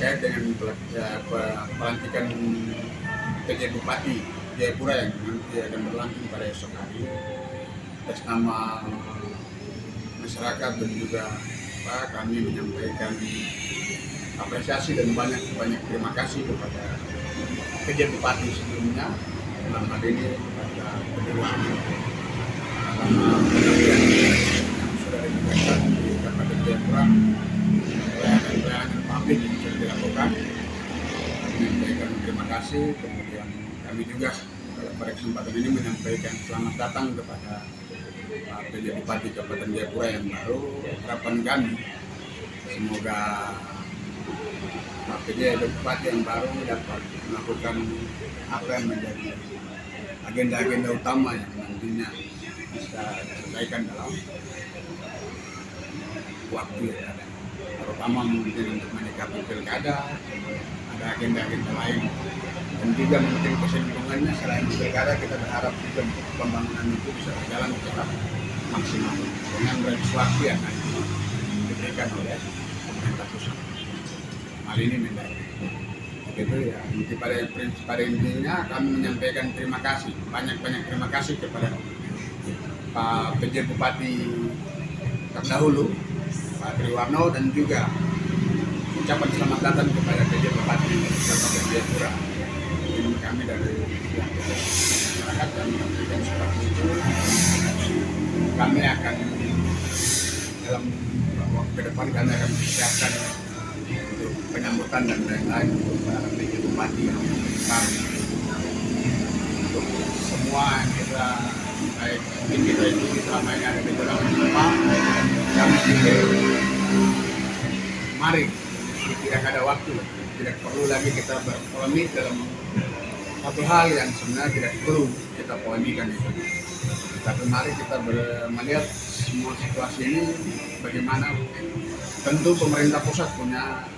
terkait dengan pelantikan PJ Bupati Jayapura yang nanti akan berlangsung pada esok hari. Atas nama masyarakat dan juga kami menyampaikan apresiasi dan banyak terima kasih kepada PJ Bupati sebelumnya, dalam hal ini kepada Purwanto yang sudah diberikan di Kabupaten Jayapura, pelayanan publik yang sudah dilakukan. Kami menyampaikan terima kasih. Kemudian kami juga pada kesempatan ini menyampaikan selamat datang kepada PJ Bupati Kabupaten Jayapura yang baru. Harapan kami semoga PJ Bupati yang baru dapat melakukan apa yang menjadi agenda-agenda utama yang nantinya bisa diselesaikan dalam waktu yang ada. Terutama mungkin untuk menyikapi pilkada, ada agenda-agenda lain. Dan juga mungkin kesinambungannya selain pilkada, kita berharap juga pembangunan itu bisa berjalan secara maksimal dengan range waktu yang diberikan oleh pemerintah pusat. Hal ini Mendagri. Begitu ya. Pada intinya kami menyampaikan terima kasih, banyak terima kasih kepada Pak PJ Bupati terdahulu, Pak Triwarno, dan juga ucapan selamat datang kepada PJ Bupati Kabupaten Jayapura. Ini kami dari masyarakat kami memberikan seperti itu. Kami akan dalam waktu ke depan kami akan persiapkan untuk penyambutan dan lain-lain untuk para PJ Bupati kami, untuk semua yang kita baik mungkin kita itu selama ini ada di dalam Jepang, kami pikir mari tidak ada waktu, tidak perlu lagi kita berpolemik dalam satu hal yang sebenarnya tidak perlu kita polemikan itu. Tapi mari kita melihat semua situasi ini bagaimana. Tentu pemerintah pusat punya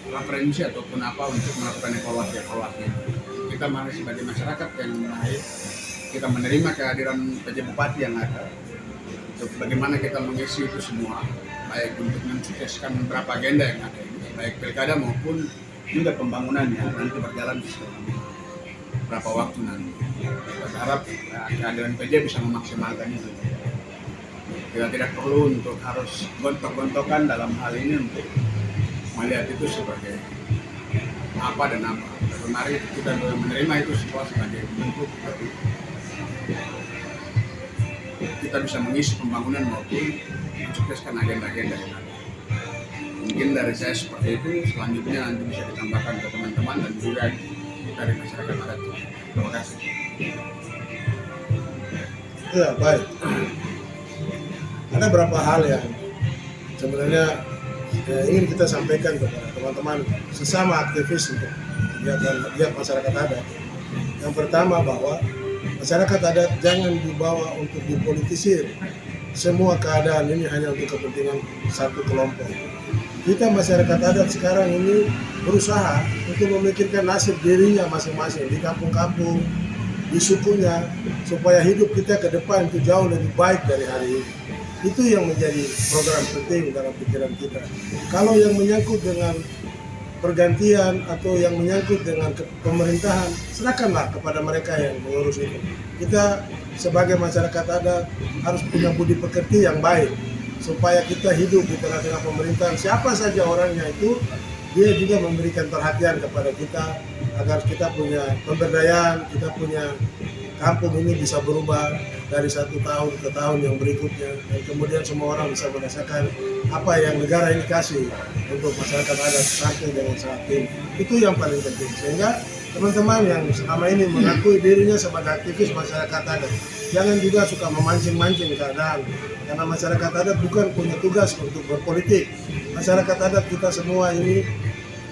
referensi ataupun apa untuk melakukan evaluasi. Kita mari sebagai masyarakat yang baik, kita menerima kehadiran PJ Bupati yang ada, untuk bagaimana kita mengisi itu semua, baik untuk mensukseskan beberapa agenda yang ada ini, baik pilkada maupun juga pembangunan yang nanti berjalan selama beberapa waktu nanti. Kita berharap kehadiran PJ bisa memaksimalkan itu. Kita tidak perlu untuk harus gontok-gontokan dalam hal ini untuk melihat itu sebagai apa dan apa. Tapi mari kita menerima itu semua sebagai bentuk dari kita bisa mengisi pembangunan maupun mensukseskan agenda-agenda yang ada. Mungkin dari saya seperti itu, selanjutnya nanti bisa ditambahkan ke teman-teman dan juga dari masyarakat adat. Terima kasih. Ya, baik. Ada beberapa hal yang sebenarnya ingin kita sampaikan kepada teman-teman sesama aktivis untuk kegiatan masyarakat adat. Yang pertama bahwa masyarakat adat jangan dibawa untuk dipolitisir. Semua keadaan ini hanya untuk kepentingan satu kelompok. Kita masyarakat adat sekarang ini berusaha untuk memikirkan nasib dirinya masing-masing di kampung-kampung, di sukunya, supaya hidup kita ke depan itu jauh lebih baik dari hari ini. Itu yang menjadi program penting dalam pikiran kita. Kalau yang menyangkut dengan pergantian atau yang menyangkut dengan pemerintahan, serahkanlah kepada mereka yang mengurus itu. Kita sebagai masyarakat adat harus punya budi pekerti yang baik, supaya kita hidup di tengah-tengah pemerintahan. Siapa saja orangnya itu, dia juga memberikan perhatian kepada kita, agar kita punya pemberdayaan, kita punya kampung ini bisa berubah dari satu tahun ke tahun yang berikutnya, dan kemudian semua orang bisa merasakan apa yang negara ini kasih untuk masyarakat adat sampai dengan saat ini. Itu yang paling penting, sehingga teman-teman yang selama ini mengakui dirinya sebagai aktivis masyarakat adat, jangan juga suka memancing-mancing keadaan, karena masyarakat adat bukan punya tugas untuk berpolitik. Masyarakat adat kita semua ini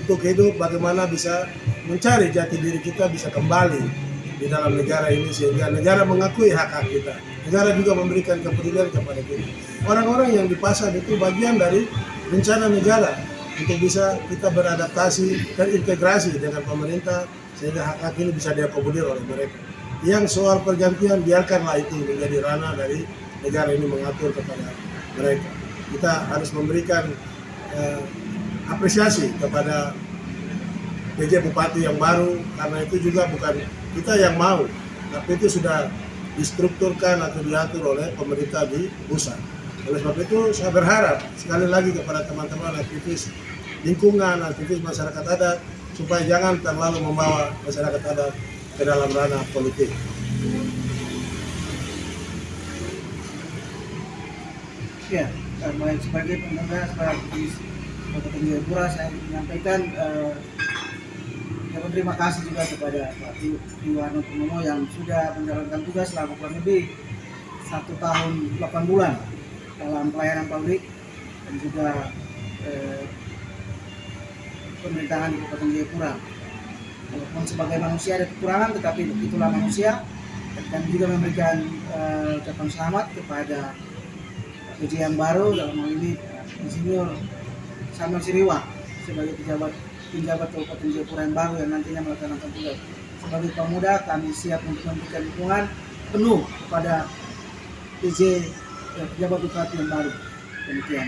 untuk hidup bagaimana bisa mencari jati diri kita bisa kembali di dalam negara ini, sehingga negara mengakui hak-hak kita. Negara juga memberikan kepedulian kepada kita. Orang-orang yang di pasar itu bagian dari rencana negara untuk bisa kita beradaptasi dan integrasi dengan pemerintah, sehingga hak-hak ini bisa diakomodir oleh mereka. Yang soal pergantian, biarkanlah itu menjadi ranah dari negara ini mengatur kepada mereka. Kita harus memberikan apresiasi kepada PJ Bupati yang baru, karena itu juga bukan kita yang mau, tapi itu sudah distrukturkan atau diatur oleh pemerintah di pusat. Oleh sebab itu saya berharap sekali lagi kepada teman-teman aktivis lingkungan, aktivis masyarakat adat, supaya jangan terlalu membawa masyarakat adat ke dalam ranah politik. Ya, baik, sebagai pemuda, sebagai aktivis Kabupaten Jayapura, saya menyampaikan terima kasih juga kepada Pak Triwarno Purnomo yang sudah menjalankan tugas selama kurang lebih 1 tahun 8 bulan dalam pelayanan publik dan juga pemerintahan di Kabupaten Jayapura. Walaupun sebagai manusia ada kekurangan, tetapi itulah manusia, dan kami juga memberikan ucapan selamat kepada PJ yang baru, dalam hal ini Insinyur Samuel Siriwa sebagai pejabat Kabupaten Jayapura yang baru yang nantinya melaksanakan tugas. Sebagai pemuda, kami siap untuk memberikan dukungan penuh kepada PJ pejabat bupati yang baru. Demikian.